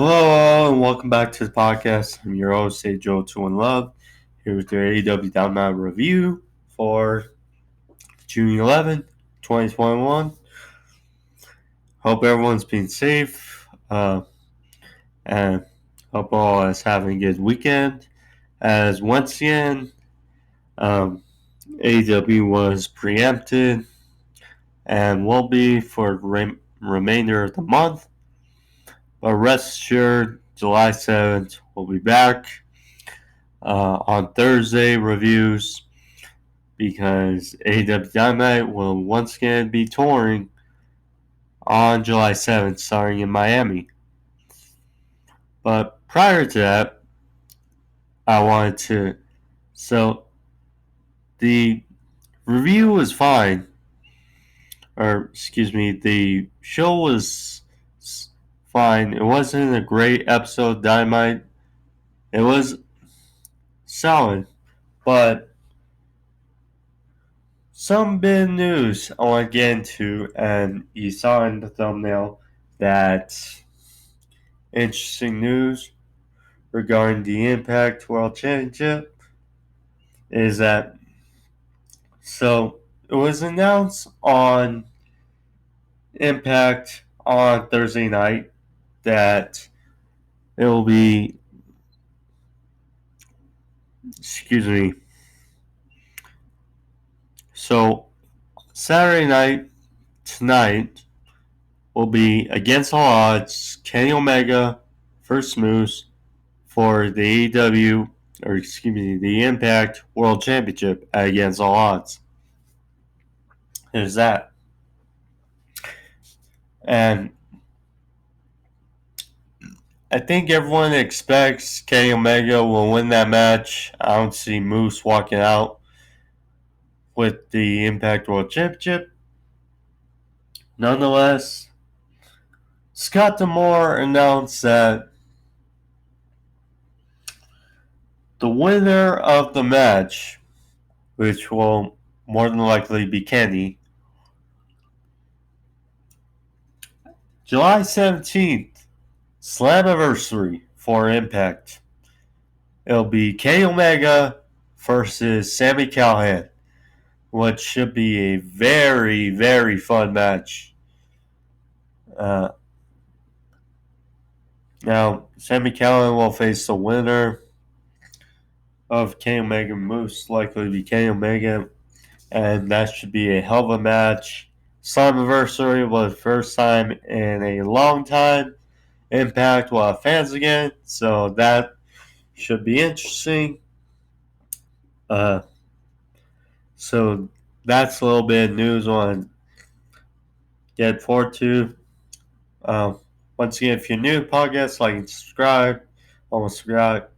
Hello, and welcome back to the podcast. I'm your host, Joe 2 and Love, here with your AEW Dynamite review for June 11th, 2021. Hope everyone's being safe, and hope all is having a good weekend. As once again, AEW was preempted and will be for the remainder of the month. But rest assured, July 7th, we'll be back on Thursday reviews because AEW Dynamite will once again be touring on July 7th, starting in Miami. But prior to that, I wanted to. So, the review was fine. Or, excuse me, the show was fine. It wasn't a great episode of Dynamite. It was solid. But some big news I want to get into, and you saw in the thumbnail that interesting news regarding the Impact World Championship is that it was announced on Impact on Thursday night that it will be, excuse me, so Saturday night tonight will be against all odds Kenny Omega versus Moose for the AEW, or excuse me, the Impact World Championship at Against All Odds. There's that. And I think everyone expects Kenny Omega will win that match. I don't see Moose walking out with the Impact World Championship. Nonetheless, Scott D'Amore announced that the winner of the match, which will more than likely be Kenny, July 17th, Slammiversary for Impact. It'll be Kenny Omega versus Sami Callihan, which should be a very, very fun match. Now, Sami Callihan will face the winner of Kenny Omega, most likely be Kenny Omega, and that should be a hell of a match. Slammiversary was the first time in a long time. Impact will have fans again, so that should be interesting. So that's a little bit of news on get forward to. Once again, if you're new to the podcast, like and subscribe. Almost forgot.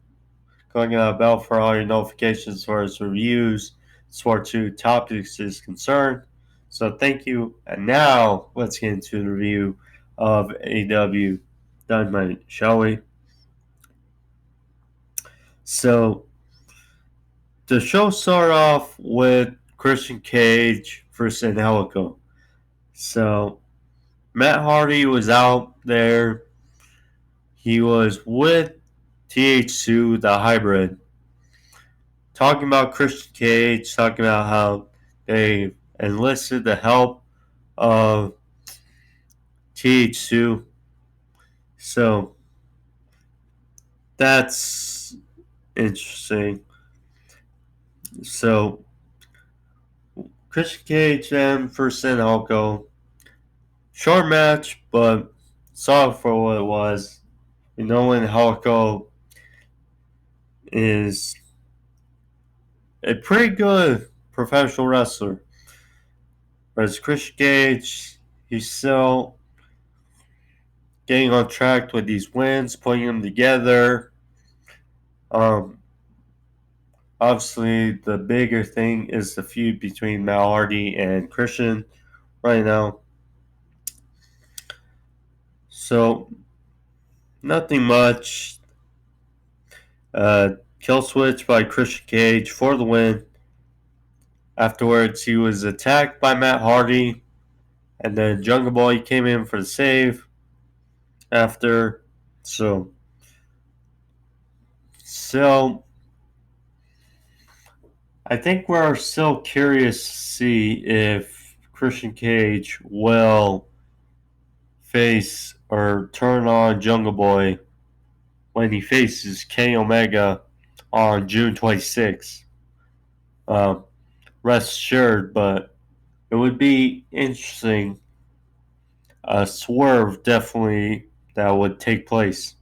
Clicking on the bell for all your notifications as far as reviews, as far as to topics is concerned. So thank you. And now let's get into the review of AEW Dynamite, shall we? So the show started off with Christian Cage versus Angelico. So Matt Hardy was out there. He was with TH2, the hybrid, talking about Christian Cage, talking about how they enlisted the help of TH2. So that's interesting. So Christian Cage then versus Angelico. Short match, but saw it for what it was. You know, when Angelico is a pretty good professional wrestler. Whereas Christian Cage, he's still getting on track with these wins, putting them together. Obviously, the bigger thing is the feud between Matt Hardy and Christian right now. So, nothing much. Kill switch by Christian Cage for the win. Afterwards, he was attacked by Matt Hardy, and then Jungle Boy came in for the save after. So I think we're still curious to see if Christian Cage will face or turn on Jungle Boy when he faces Kenny Omega on June 26th. Um, Rest assured, but it would be interesting. A swerve definitely that would take place.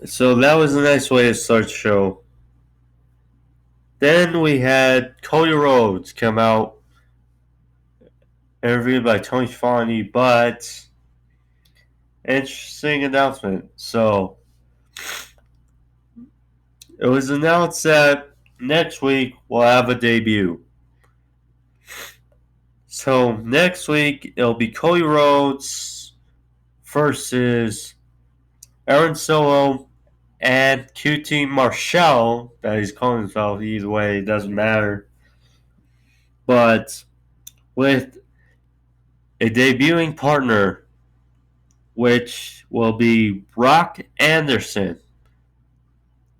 So that was a nice way to start the show. Then we had Cody Rhodes come out, interviewed by Tony Schiavone, but interesting announcement. So it was announced that next week we'll have a debut. So next week it'll be Cody Rhodes versus Aaron Solo and QT Marshall, that he's calling himself. Either way, it doesn't matter. But with a debuting partner, which will be Brock Anderson,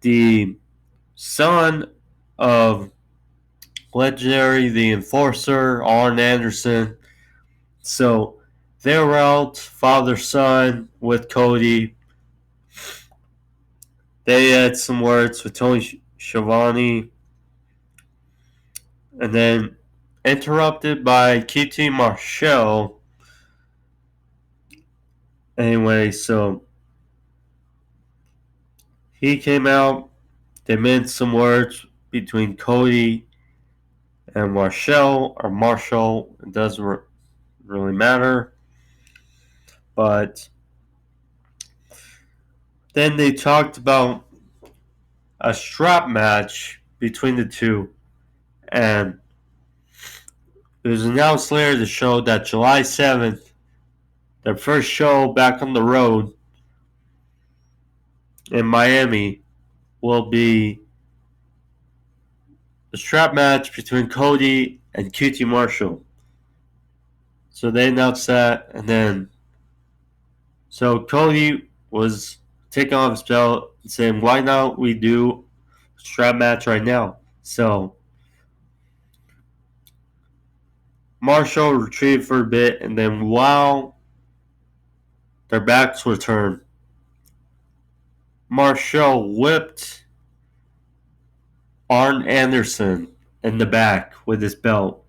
the son of legendary The Enforcer, Arn Anderson. So they're out, father-son, with Cody. They had some words with Tony Schiavone. And then interrupted by QT Marshall. Anyway, so he came out. They made some words between Cody and Marshall, or Marshall. It doesn't really matter. But then they talked about a strap match between the two. And it was announced later the show that July 7th, their first show back on the road in Miami, will be the strap match between Cody and QT Marshall. So they announced that, and then so Cody was taking off his belt and saying, "Why not we do a strap match right now?" So Marshall retrieved for a bit, and then while their backs were turned, Marshall whipped Arn Anderson in the back with his belt,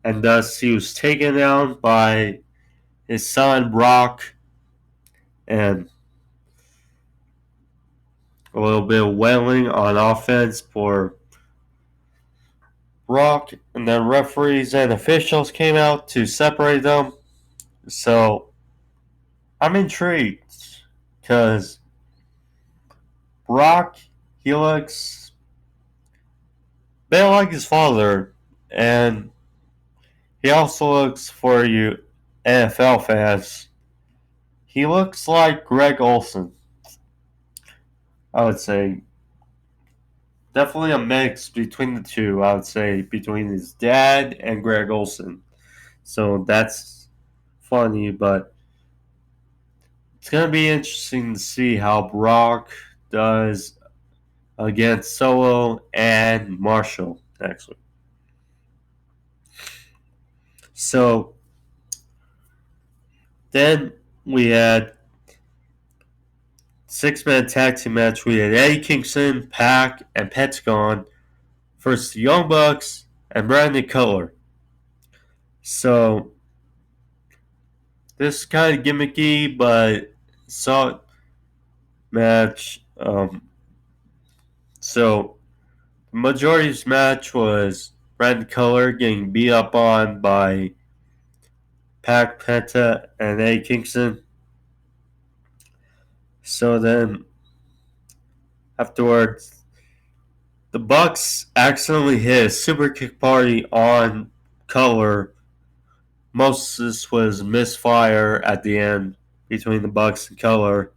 and thus he was taken down by his son Brock, and a little bit of wailing on offense for Brock, and then referees and officials came out to separate them. So I'm intrigued because Brock, he looks a bit like his father, and he also looks, for you NFL fans, he looks like Greg Olson. I would say definitely a mix between the two. I would say between his dad and Greg Olson. So that's funny, but it's going to be interesting to see how Brock does against Solo and Marshall next week. So then we had six-man tag team match. We had Eddie Kingston, Pac, and Pentagon versus the Young Bucks and Brandon Cutler. So this is kind of gimmicky, but solid match. So the majority of this match was Brandon Cutler getting beat up on by Pac, Penta, and Eddie Kingston. So then afterwards, the Bucks accidentally hit a super kick party on Cutler. Most of this was misfire at the end between the Bucks and Cutler.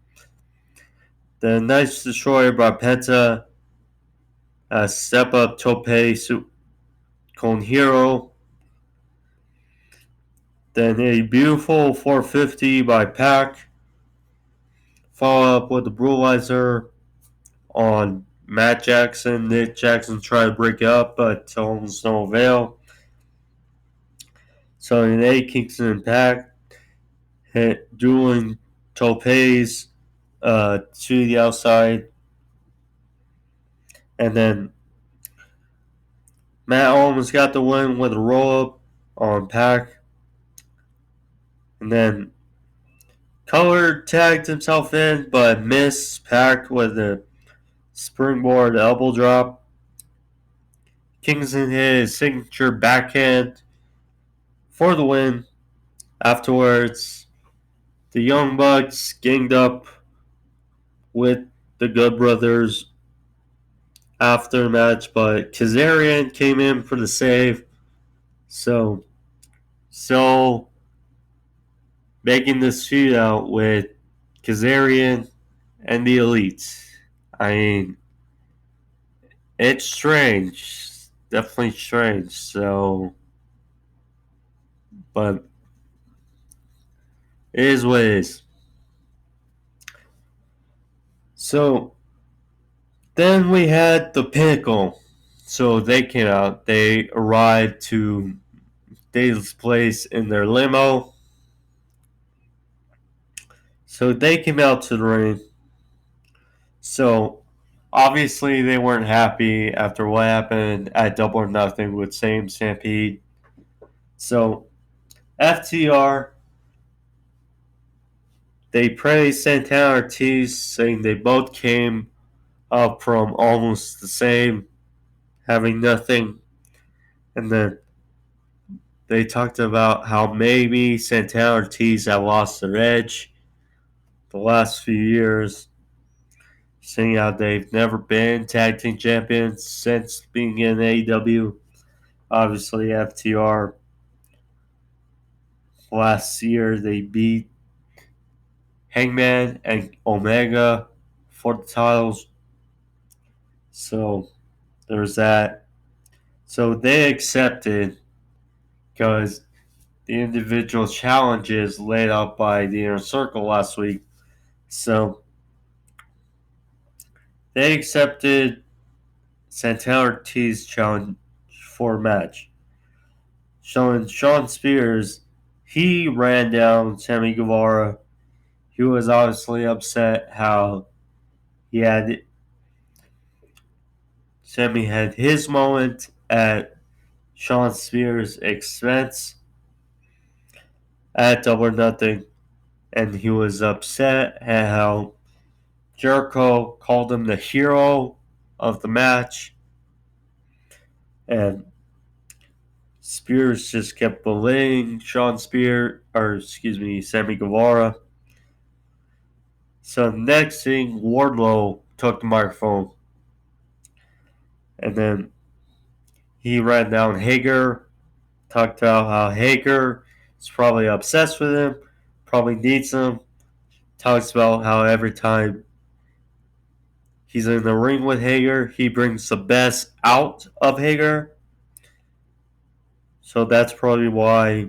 The Nice Destroyer brought Penta a step up tope con Hero. Then a beautiful 450 by Pac. Follow up with the Brutalizer on Matt Jackson. Nick Jackson tried to break it up, but to almost no avail. So in a Kingston and Pac hit dueling topes to the outside. And then Matt almost got the win with a roll up on Pac. And then Cutler tagged himself in, but missed Pac with a springboard elbow drop. Kingston hit his signature backhand for the win. Afterwards, the Young Bucks ganged up with the Good Brothers after the match, but Kazarian came in for the save. So making this feud out with Kazarian and the Elites. I mean, it's strange. Definitely strange. So, but it is what it is. So, then we had the Pinnacle. So they came out. They arrived to Dave's place in their limo. So they came out to the ring. So obviously they weren't happy after what happened at Double or Nothing with Same Stampede. So FTR, they praised Santana Ortiz, saying they both came up from almost the same, having nothing. And then they talked about how maybe Santana Ortiz have lost their edge the last few years, seeing how they've never been tag team champions since being in AEW. Obviously, FTR last year they beat Hangman and Omega for the titles. So there's that. So they accepted because the individual challenges laid out by the Inner Circle last week. So they accepted Santana Ortiz's challenge for a match. Showing Sean Spears, he ran down Sammy Guevara. He was obviously upset how Sammy had his moment at Sean Spears' expense at Double or Nothing, and he was upset at how Jericho called him the hero of the match, and Spears just kept bullying Sammy Guevara. So next thing, Wardlow took the microphone, and then he ran down Hager, talked about how Hager is probably obsessed with him, probably needs him. Talks about how every time he's in the ring with Hager, he brings the best out of Hager. So that's probably why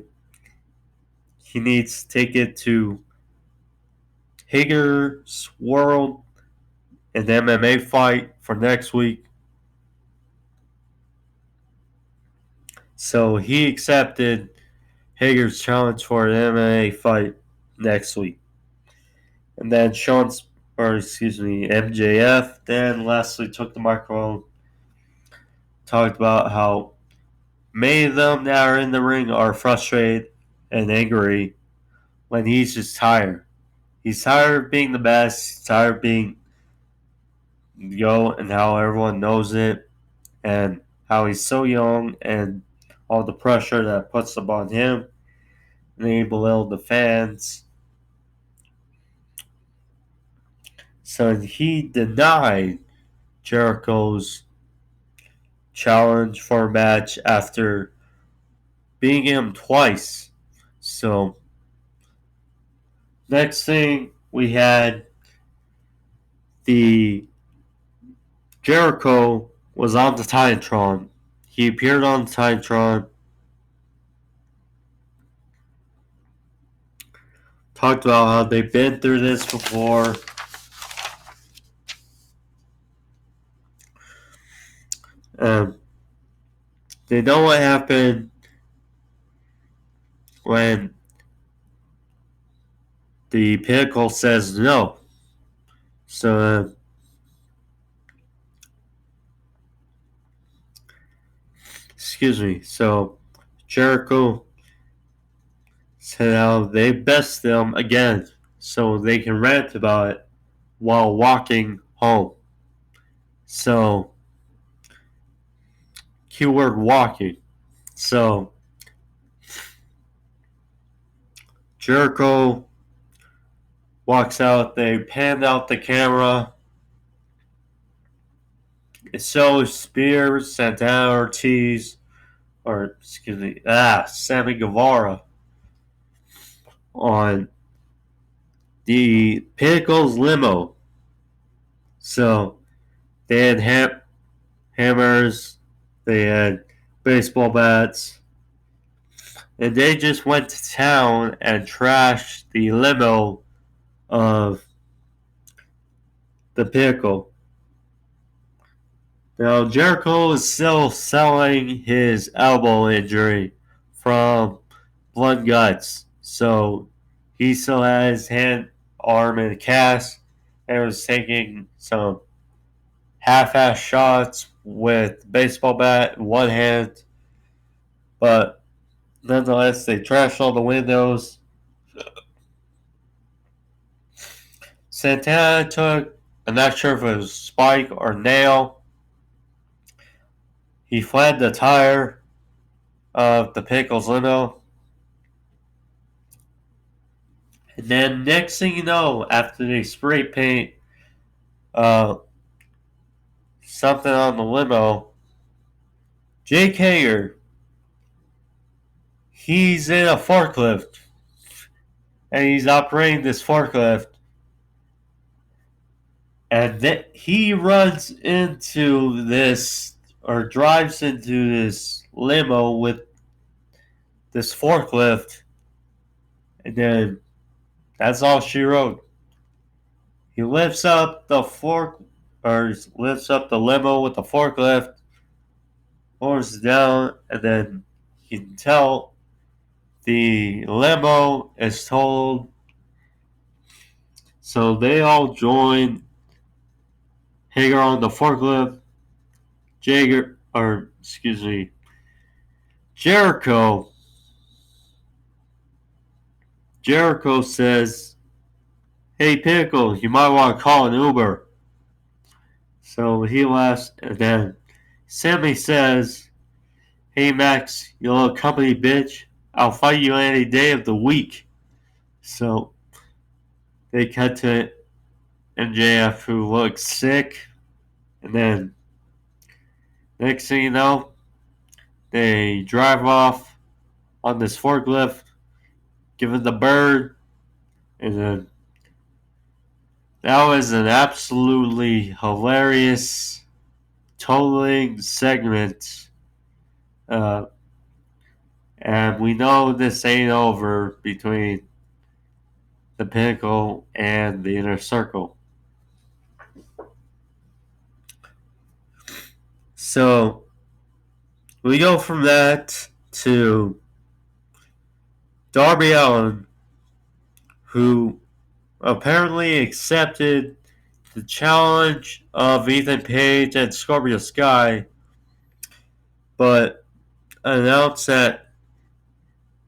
he needs to take it to Hager's World, an MMA fight for next week. So he accepted Hager's challenge for an MMA fight next week. And then MJF then lastly took the microphone, talked about how many of them that are in the ring are frustrated and angry when he's just tired. He's tired of being the best. He's tired of being and how everyone knows it, and how he's so young and all the pressure that puts upon him and they belittle the fans. So he denied Jericho's challenge for a match after beating him twice. So next thing we had the Jericho was on the Titantron. He appeared on the Titantron. talked about how they've been through this before. They know what happened when the Pinnacle says no. So, excuse me. So, Jericho said how they best them again so they can rant about it while walking home. So, keyword walking. So, Jericho walks out. They panned out the camera. It shows Spears, Santana Ortiz, Sammy Guevara on the Pinnacle's limo. So they had hammers, they had baseball bats, and they just went to town and trashed the limo of the Pinnacle. Now Jericho is still selling his elbow injury from blood guts, so he still has hand, arm in a cast, and was taking some half-ass shots with baseball bat in one hand, but nonetheless, they trashed all the windows. Santana took, I'm not sure if it was spike or nail. He flattened the tire of the Pickles limo. And then next thing you know, after they spray paint something on the limo, Jake Hager, he's in a forklift. And he's operating this forklift. And then he runs into this, or drives into this limo with this forklift. And then that's all she wrote. He lifts up the lifts up the limo with the forklift, lowers it down, and then you can tell the limo is totaled. So they all join Hager on the forklift. Jericho. Jericho says, "Hey Pinnacle, you might want to call an Uber." So he laughs, and then Sammy says, "Hey Max, you little company bitch, I'll fight you any day of the week." So they cut to MJF, who looks sick, and then next thing you know, they drive off on this forklift, giving the bird, and then that was an absolutely hilarious totaling segment. And we know this ain't over between the Pinnacle and the Inner Circle. So we go from that to Darby Allin, who apparently accepted the challenge of Ethan Page and Scorpio Sky, but announced that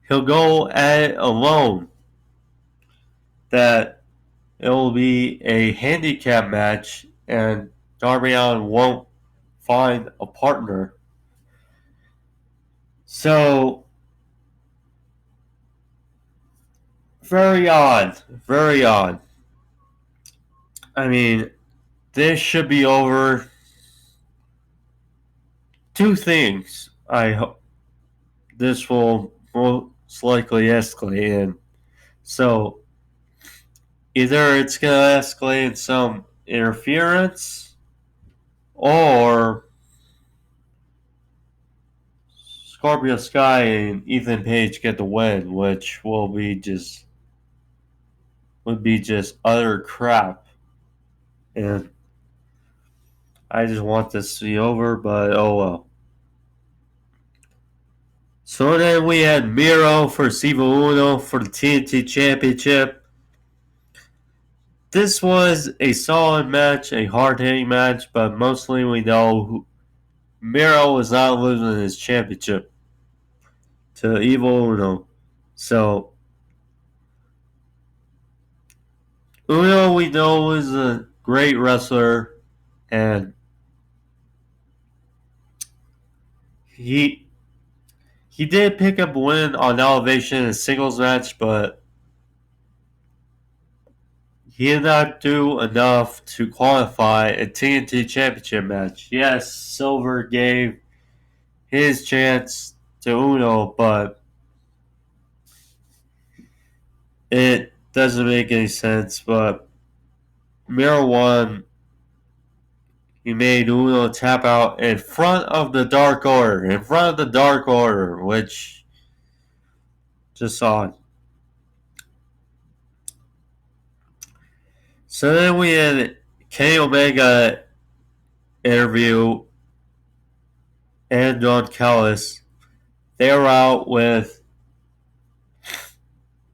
he'll go at it alone. That it will be a handicap match and Darby Allin won't find a partner. So, very odd. Very odd. I mean, this should be over. Two things. I hope this will most likely escalate in. So, either it's going to escalate in some interference, or Scorpio Sky and Ethan Page get the win, which will be just would be just utter crap. And I just want this to be over, but oh well. So then we had Miro versus Evil Uno for the TNT Championship. This was a solid match, a hard-hitting match, but mostly we know Miro was not losing his championship to Evil Uno. So Uno, we know, is a great wrestler, and he did pick up a win on Elevation in a singles match, but he did not do enough to qualify a TNT Championship match. Yes, Silver gave his chance to Uno, but it doesn't make any sense. But Miro won. He made Uno tap out in front of the Dark Order. In front of the Dark Order, which just odd. So then we had Kenny Omega interview and Don Callis. They were out with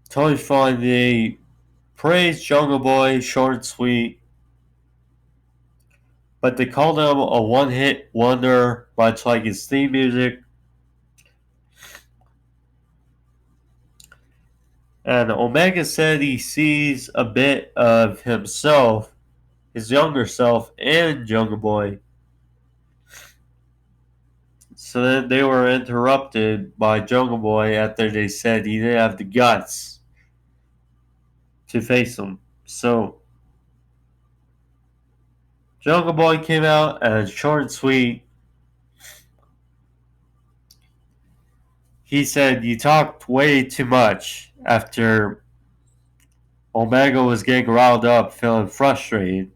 Tony Khan. They praised Jungle Boy, short and sweet, but they called him a one-hit wonder, much like his theme music. And Omega said he sees a bit of himself, his younger self, in Jungle Boy. So then they were interrupted by Jungle Boy after they said he didn't have the guts to face him. So Jungle Boy came out and short and sweet. He said, "You talked way too much," after Omega was getting riled up, feeling frustrated.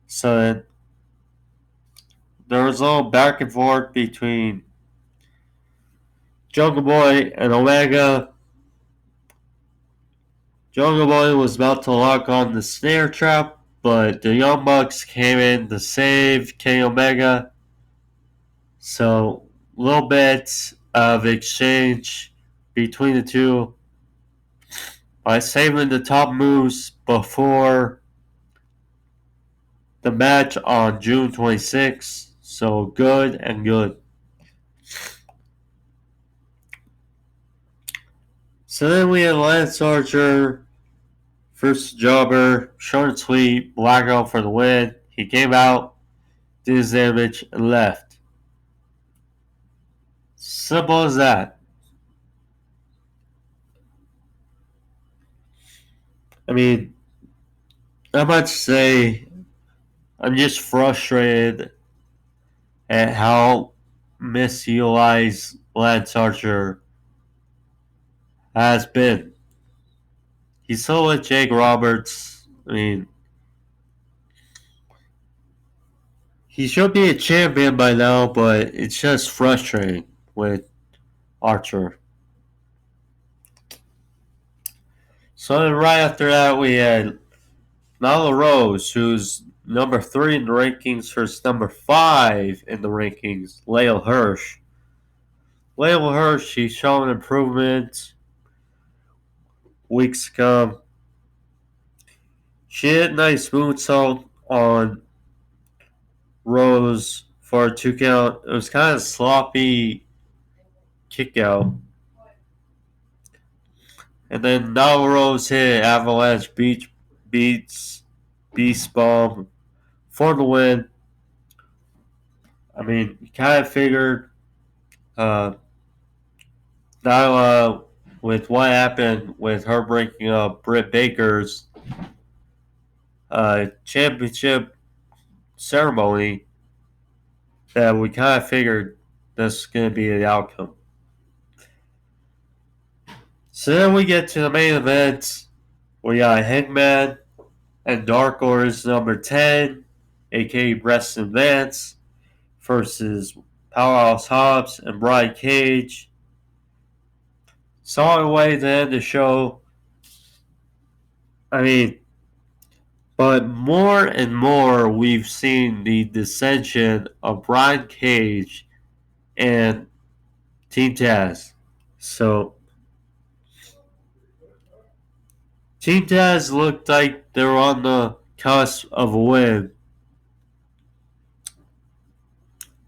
So then there was a little back and forth between Jungle Boy and Omega. Jungle Boy was about to lock on the snare trap, but the Young Bucks came in to save Kenny Omega. So, a little bit of exchange between the two by saving the top moves before the match on June 26th. So, good and good. So then we had Lance Archer versus Jobber, short and sweet, blackout for the win. He came out, did his damage, and left. Simple as that. I mean, not much to say. I'm just frustrated at how misutilized Lance Archer has been. He's so with Jake Roberts. I mean, he should be a champion by now, but it's just frustrating with Archer. So then right after that, we had Nyla Rose, who's number 3 in the rankings versus number 5 in the rankings, Leyla Hirsch. Leyla Hirsch, she's shown improvement weeks ago. She hit a nice moonsault on Rose for a 2 count. It was kind of sloppy kick out. And then Nyla Rose hit Avalanche Beast Bomb for the win. I mean, you kind of figured Nyla, with what happened with her breaking up Britt Baker's championship ceremony, that we kind of figured this is going to be the outcome. So then we get to the main event. We got Hangman and Dark Order's number 10, aka Preston Vance, versus Powerhouse Hobbs and Brian Cage. Solid way to end the show. I mean, but more and more we've seen the dissension of Brian Cage and Team Taz. So Team Taz looked like they were on the cusp of a win.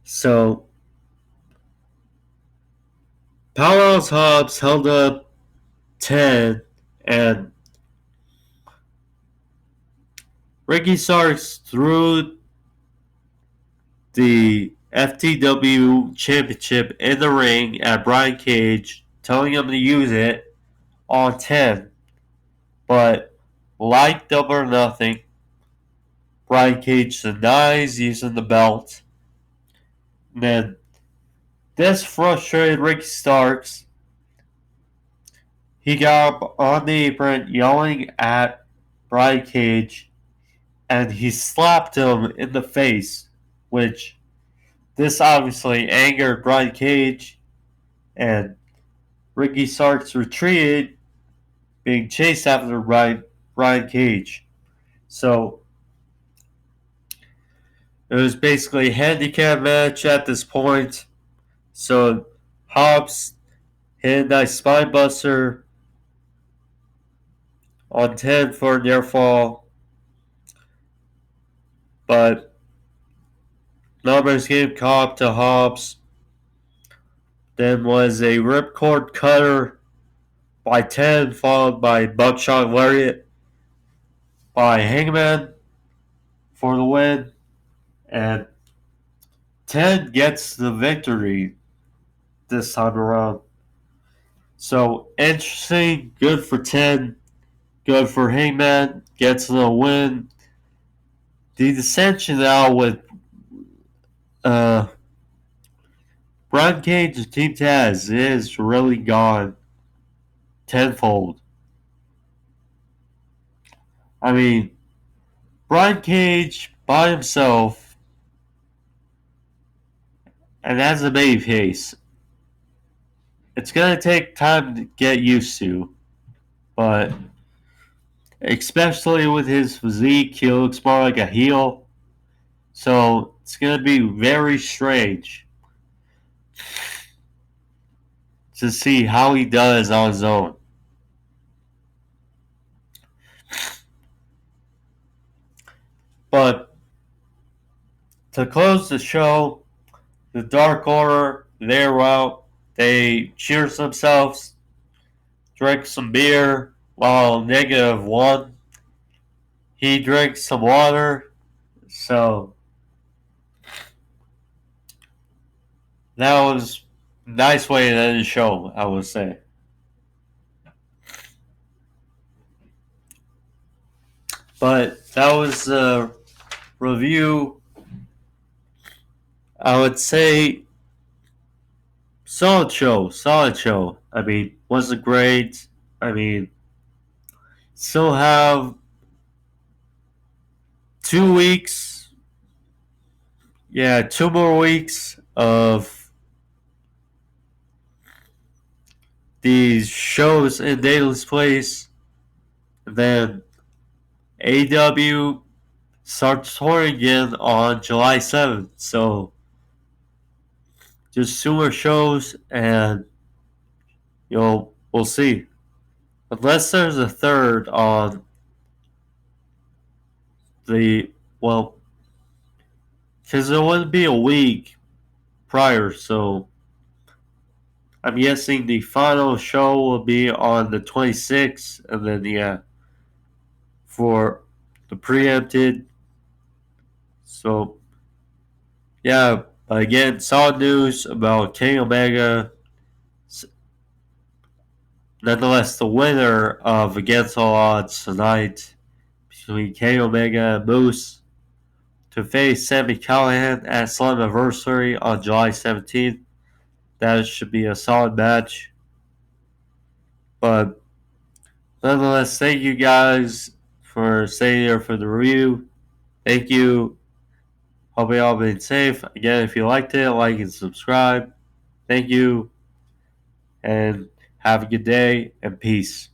So Powerhouse Hobbs held up 10, and Ricky Starks threw the FTW Championship in the ring at Brian Cage, telling him to use it on 10. But like Double or Nothing, Brian Cage denies using the belt. And then this frustrated Ricky Starks. He got up on the apron yelling at Brian Cage, and he slapped him in the face, which this obviously angered Brian Cage, and Ricky Starks retreated, being chased after Brian Cage. So it was basically a handicap match at this point. So Hobbs hit a nice spine buster on 10 for a near fall, but numbers gave caught to Hobbs. Then was a ripcord cutter by 10, followed by buckshot lariat by Hangman for the win. And 10 gets the victory this time around. So interesting, good for 10, good for Hangman, gets the win. The dissension now with Brian Cage and Team Taz is really gone tenfold. I mean, Brian Cage by himself, and as a babyface, it's going to take time to get used to, but especially with his physique, he looks more like a heel, so it's going to be very strange to see how he does on his own. But to close the show, the Dark Order, they're out. They cheers themselves, drink some beer while -1. He drinks some water, so that was a nice way to end the show, I would say. But that was a review. I would say solid show. I mean, wasn't great. I mean, still have 2 weeks. Yeah, 2 more weeks of these shows in Daily's Place. And then AEW starts touring again on July 7th. So just 2 more shows, and we'll see. Unless there's a third on the because there wouldn't be a week prior, so I'm guessing the final show will be on the 26th, and then for the preempted. So yeah, but again, solid news about Kenny Omega. Nonetheless, the winner of Against All Odds tonight between Kenny Omega and Moose to face Sami Callihan at Slammiversary on July 17th. That should be a solid match. But nonetheless, thank you guys for staying here for the review. Thank you. Hope you all been safe. Again, if you liked it, like and subscribe. Thank you. And have a good day and peace.